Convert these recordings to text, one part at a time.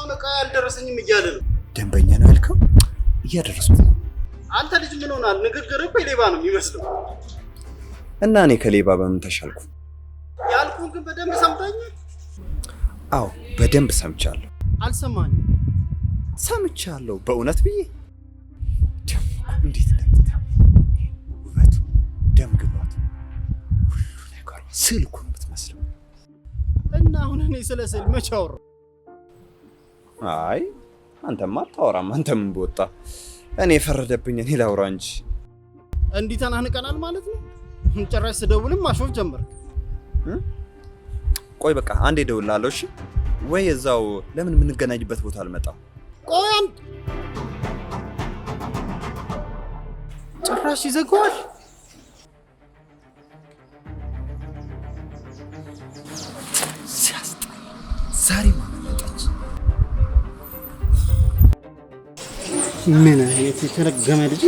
እስካሁን እቃ ያልደረሰኝም እያለ ነው። ደንበኛ ነው ያልከው? እያደረስኩ ነው። አንተ ልጅ ምን ሆናል? ንግግርህ እኮ የሌባ ነው የሚመስለው። እና እኔ ከሌባ በምን ተሻልኩ? ያልኩህን ግን በደንብ ሰምተኸኛል? አዎ በደንብ ሰምቻለሁ። አልሰማኝም? ሰምቻለሁ በእውነት ብዬ። ደግሞ እንዴት እንደምታምር ውበቱ፣ ደም ግባቱ፣ ሁሉ ነገሯ ስዕል እኮ ነው የምትመስለው። እና አሁን እኔ ስለ ስዕል መቼ አወራሁ? አይ አንተማ አታወራም። አንተ ምን በወጣ እኔ የፈረደብኝ እኔ ላውራ እንጂ። እንዲህ ተናንቀናል ማለት ነው? ጭራሽ ስደውልም ማሾፍ ጀመርክ። ቆይ በቃ አንዴ እደውልልሃለሁ እሺ? ወይ እዛው ለምን የምንገናኝበት ቦታ አልመጣም? ቆይ አንድ ጭራሽ ይዘጋዋል። ሲያስጠላ። ዛሬ ማመለጠች። ምን አይነት የተረገመ ልጅ!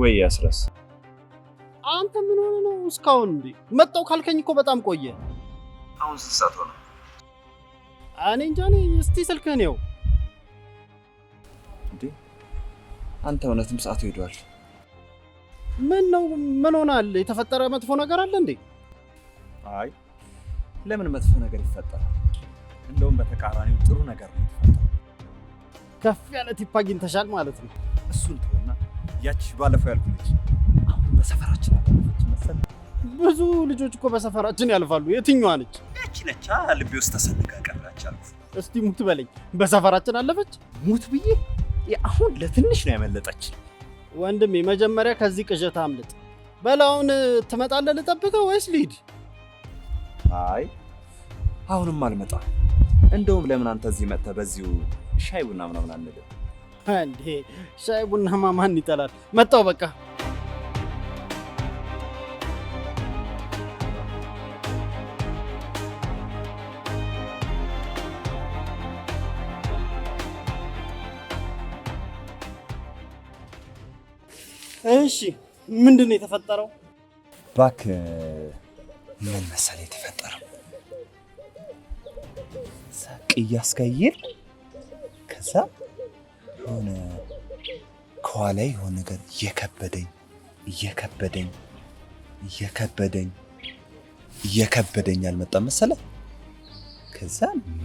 ወይ ያስረስ፣ አንተ ምን ሆነ ነው እስካሁን እንዴ? መጣው ካልከኝ እኮ በጣም ቆየ። አሁን ስንት ሰዓት ሆነ? እኔ እንጃ። እስቲ ስልክህን ይኸው። እንዴ አንተ እውነትም ሰዓቱ ሄዷል። ምን ነው? ምን ሆናል? የተፈጠረ መጥፎ ነገር አለ እንዴ? አይ ለምን መጥፎ ነገር ይፈጠራል? እንደውም በተቃራኒው ጥሩ ነገር ነው የተፈጠረው። ከፍ ያለ ቲፕ አግኝተሻል ማለት ነው። እሱን ተውና ያቺ ባለፈው ያልኩልሽ አሁን በሰፈራችን አለፈች መሰል። ብዙ ልጆች እኮ በሰፈራችን ያልፋሉ። የትኛዋ ነች? ያቺ ነች ልቤ ውስጥ ተሰንቃ ቀረች አልኩ። እስቲ ሙት በለኝ። በሰፈራችን አለፈች? ሙት ብዬ አሁን ለትንሽ ነው ያመለጠች። ወንድሜ መጀመሪያ ከዚህ ቅዠት አምልጥ። በላውን ትመጣለህ ልጠብቀው ወይስ ልሂድ? አይ አሁንም አልመጣም። እንደውም ለምን አንተ እዚህ መጥተህ በዚሁ ሻይ ቡና ምናምን አንልም? እንዴ ሻይ ቡና ማን ይጠላል? መጣው በቃ። እሺ ምንድነው የተፈጠረው? እባክህ ምን መሰለህ የተፈጠረው? ሳቅ እያስቀየር ከዛ የሆነ ከኋላ የሆነ ነገር እየከበደኝ አልመጣም መሰለህ። ከዛ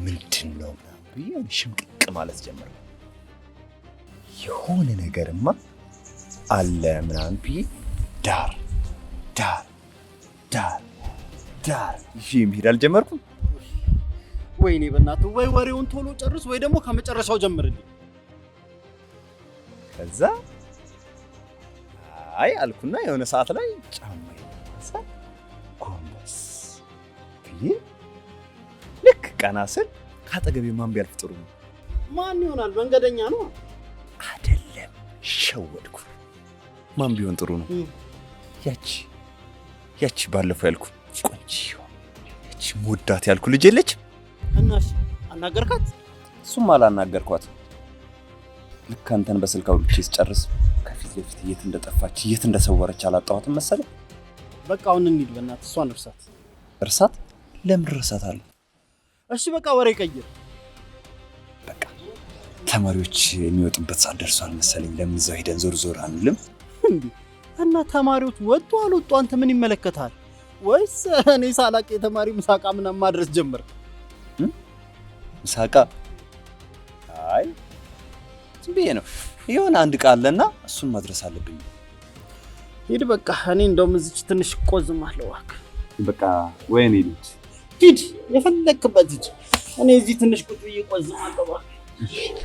ምንድን ነው ብዬ ሽምቅቅ ማለት ጀመረ። የሆነ ነገርማ አለ ምናምን ብዬ ዳር ይዤ መሄድ አልጀመርኩም። ወይኔ በእናትህ፣ ወይ ወሬውን ቶሎ ጨርስ ወይ ደግሞ ከመጨረሻው ጀምርልኝ። ከዛ አይ አልኩና የሆነ ሰዓት ላይ ጫማዬ ጎንበስ ብዬ ልክ ቀና ስል ካጠገቤ ማን ቢያልፍ ጥሩ ነው? ማን ይሆናል? መንገደኛ ነው አይደለም። ሸወድኩ። ማን ቢሆን ጥሩ ነው? ያቺ ባለፈው ያልኩ ቆንጆ ያቺ ሞዳት ያልኩ ልጅ የለች? እናሽ አናገርካት? እሱም አላናገርኳት። ልክ አንተን በስልክ አውርቼ ስጨርስ ከፊት ለፊት የት እንደጠፋች የት እንደሰወረች አላጣኋትም መሰለኝ። በቃ አሁን እንሂድ በእናትህ። እሷን እርሳት። እርሳት? ለምን እረሳታለሁ? እሺ በቃ ወሬ ቀይር። በቃ ተማሪዎች የሚወጡበት ሰዓት ደርሷል መሰለኝ። ለምን እዛው ሄደን ዞር ዞር አንልም? እና ተማሪዎች ወጡ አልወጡ አንተ ምን ይመለከታል? ወይስ እኔ ሳላቅ የተማሪ ምሳቃ ምናምን ማድረስ ጀመር? ምሳቃ? አይ ዝም ብዬ ነው። የሆነ አንድ ቃል አለና እሱን ማድረስ አለብኝ። ሂድ በቃ። እኔ እንደውም እዚች ትንሽ ቆዝማለሁ። እባክህ በቃ ወይኔ ልጅ ሂድ፣ የፈለክበት ሂድ። እኔ እዚህ ትንሽ ቁጭ ብዬ ቆዝማለሁ። እባክህ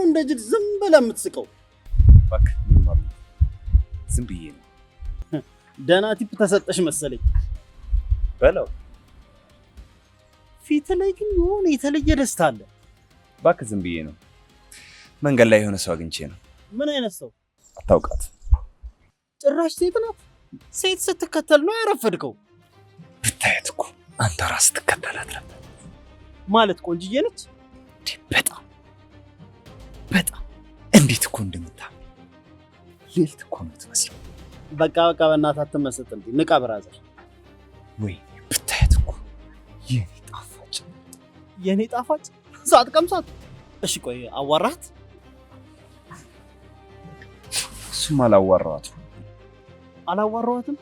እንደ ጅል ዝም ብለህ የምትስቀው? እባክህ ምን ማለት ነው? ዝም ብዬ ነው። ደህና ቲፕ ተሰጠሽ መሰለኝ። በለው ፊት ላይ ግን የሆነ የተለየ ደስታ አለ። እባክህ ዝም ብዬ ነው። መንገድ ላይ የሆነ ሰው አግኝቼ ነው። ምን አይነት ሰው? አታውቃት? ጭራሽ ሴት ናት? ሴት ስትከተል ነው ያረፈድከው? ብታየት እኮ አንተ ራስህ ትከተላት ነበር። ማለት ቆንጅዬ ነች? በጣም እንዴት እኮ እንደምታምር ሌልት እኮ ነው የምትመስለው። በቃ በእናትህ አትመስጥ እንዴ! ንቃ ብራዘር። ወይ ብታየት እኮ የኔ ጣፋጭ ሳት ቀምሳት። እሺ ቆይ አዋራት? እሱም አላዋራኋትም።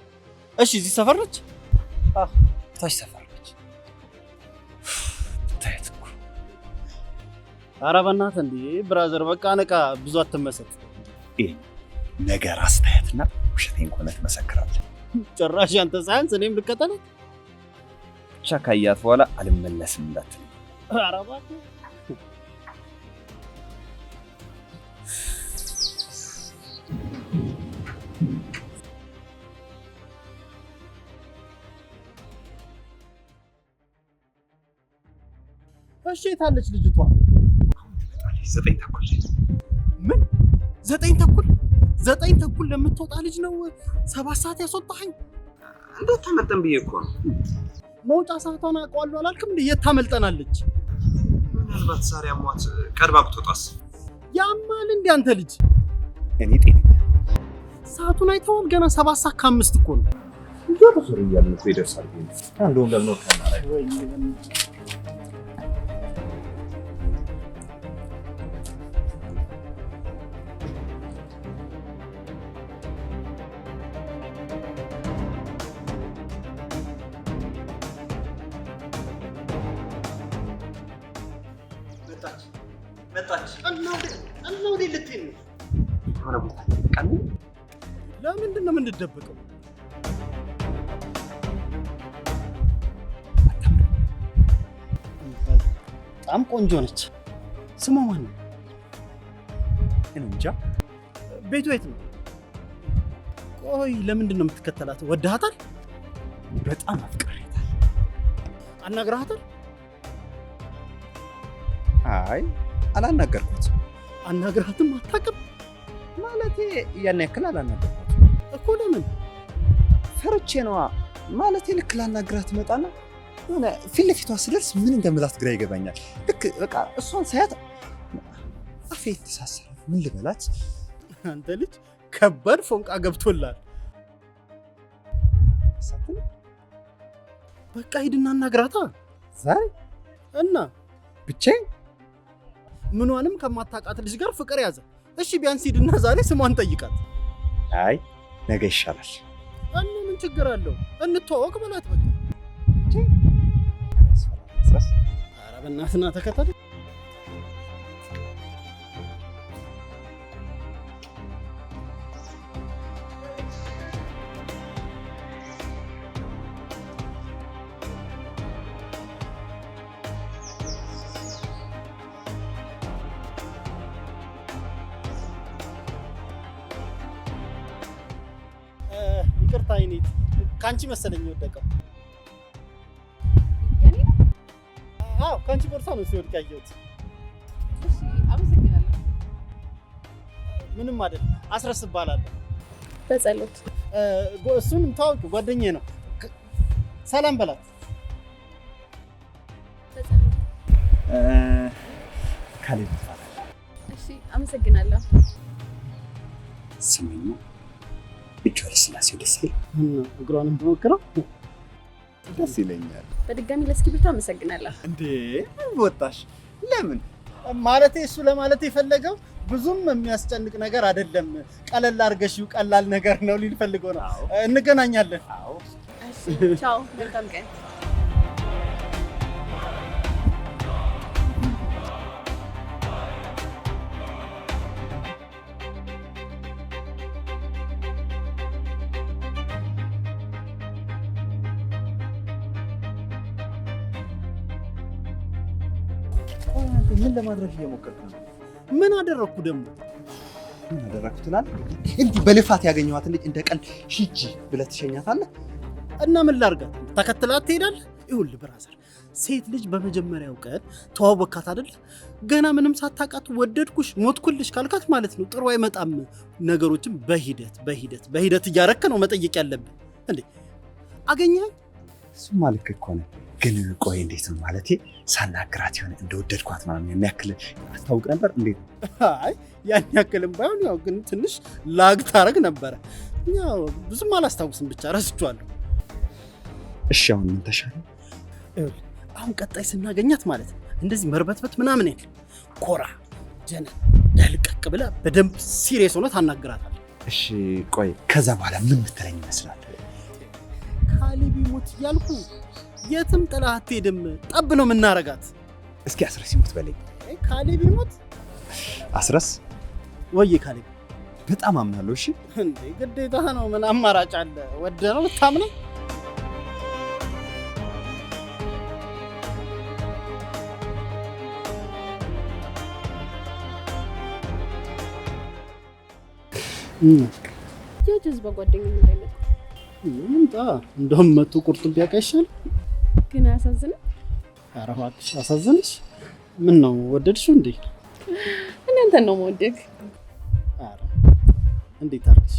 እሺ እዚህ ሰፈር ነች? ታች ሰፈር ነች። ብታየት እኮ ኧረ በእናትህ እንዴ ብራዘር በቃ ንቃ፣ ብዙ አትመሰጥ። ነገር አስተያየትና ውሸቴን ከሆነ ትመሰክራለህ። ጭራሽ ያንተ ሳያንስ እኔም ልከተላት? ብቻ ካያት በኋላ አልመለስም እንዳትል። ኧረ እባክህ እሺ የታለች ልጅቷ? 9 ተኩል። ምን 9 ተኩል? 9 ተኩል ለምትወጣ ልጅ ነው 7 ሰዓት ያስወጣኸኝ? እንዴት ታመልጠን ብዬ እኮ ነው። መውጫ ሰዓቷን አውቀዋለሁ አላልክም እንዴ? የት ታመልጠናለች? ምናልባት ዛሬ አሟት ቀድማ ብትወጣስ? ያማል እንዴ አንተ ልጅ? እኔ ጤነኛ። ሰዓቱን አይተዋል? ገና 7 ሰዓት ከ5 እኮ ነው። ዞር እያልን እኮ ይደርሳል። እንደውም ለምን ወጣናል? መጣች። እናው ልትሄድ ነው? የሆነ ቦታ ቀን። ለምንድን ነው የምንደበቀው? በጣም ቆንጆ ነች። ስሟ ማን ነው? እንጃ። ቤቱ የት ነው? ቆይ ለምንድን ነው የምትከተላት? ወደሃታል? በጣም አፍቅሬታል። አናግረሃታል? አይ አላናገርኩት። አናግረሃትም አታውቅም? ማለቴ ያን ያክል አላናገርኳት እኮ። ለምን? ፈርቼ ነዋ። ማለቴ ልክ ላናግራት መጣና ሆነ ፊት ለፊቷ ስደርስ ምን እንደምላት ግራ ይገባኛል። ልክ በቃ እሷን ሳያት አፌ ተሳሰረ። ምን ልበላት? አንተ ልጅ ከባድ ፎንቃ ገብቶላል። በቃ ሂድና አናግራታ ዛሬ እና ብቻዬን ምኗንም ከማታውቃት ልጅ ጋር ፍቅር ያዘ። እሺ ቢያንስ ሂድና ዛሬ ስሟን ጠይቃት። አይ ነገ ይሻላል። እና ምን ችግር አለው? እንተዋወቅ በላት በቃ። ኧረ በእናትህ ና ተከተል። ይቅርታ አይኔት ካንቺ መሰለኝ የወደቀው። ያኔ ነው? አዎ ካንቺ ቦርሳ ነው ሲወድቅ ያየሁት። እሺ አመሰግናለሁ። ምንም አይደል። አስረስ እባላለሁ። በጸሎት እሱንም ታውቂው ጓደኛዬ ነው። ሰላም በላት። በጸሎት ካሌብ ይባላል። እሺ አመሰግናለሁ። ስምኝ ብቻ ለስላሴው ደስ ይላል። እግሯንም ብሞክረው ደስ ይለኛል። በድጋሚ ለእስክሪብቶ አመሰግናለሁ። እንዴ ወጣሽ? ለምን? ማለቴ እሱ ለማለት የፈለገው ብዙም የሚያስጨንቅ ነገር አይደለም፣ ቀለል አድርገሽው ቀላል ነገር ነው ሊል ፈልገው ነው። እንገናኛለን። አዎ እሺ ቻው፣ መልካም ቀን። ምን ለማድረግ እየሞከርኩ ነው? ምን አደረኩ ደግሞ? ምን አደረኩ ትላለህ? እንዲህ በልፋት ያገኘኋትን ልጅ እንደ ቀልድ ሂጂ ብለህ ትሸኛታለህ? እና ምን ላድርጋት? ተከትላት ትሄዳለህ? ይኸውልህ ብራዘር፣ ሴት ልጅ በመጀመሪያው ቀን ተዋወካት አይደል? ገና ምንም ሳታውቃት ወደድኩሽ ሞትኩልሽ ካልካት ማለት ነው ጥሩ አይመጣም። ነገሮችን በሂደት እያረክ ነው መጠየቅ ያለብን። እንዴ አገኘኸኝ? እሱማ ልክ እኮ ነው። ግን ቆይ እንዴት ነው ማለቴ ሳናግራት የሆነ እንደወደድኳት ምናምን የሚያክል አስታውቅ ነበር? እንዴት? አይ ያን ያክልም ባይሆን ያው ግን ትንሽ ላግ ታረግ ነበረ። ያው ብዙም አላስታውስም፣ ብቻ ረስቼዋለሁ። እሺ አሁን ምን ተሻለ? አሁን ቀጣይ ስናገኛት ማለት ነው እንደዚህ መርበትበት ምናምን የለም። ኮራ ጀነ ደልቀቅ ብላ በደንብ ሲሪየስ ሆነ ታናግራታለህ። እሺ ቆይ ከዛ በኋላ ምን ምትለኝ ይመስላል? ካሌብ ይሞት እያልኩ የትም ጥላት አትሄድም፣ ጠብ ነው የምናረጋት። እስኪ አስረስ ይሞት በለኝ። ካሌብ ይሞት? አስረስ ወይ ካሌብ በጣም አምናለሁ። እሺ እንዴ ግዴታ ነው። ምን አማራጭ አለ? ወደ ነው ታምነው። የጀዝባ ጓደኛዬ እንዳይመጣ ምንጣ እንደውም መጡ ቁርጥ ቢያቀሻል። ግን አያሳዝንም? ኧረ እባክሽ አሳዝንሽ። ምን ነው ወደድሽው እንዴ? እናንተን ነው የምወደግ። ኧረ እንዴት አድርግሽ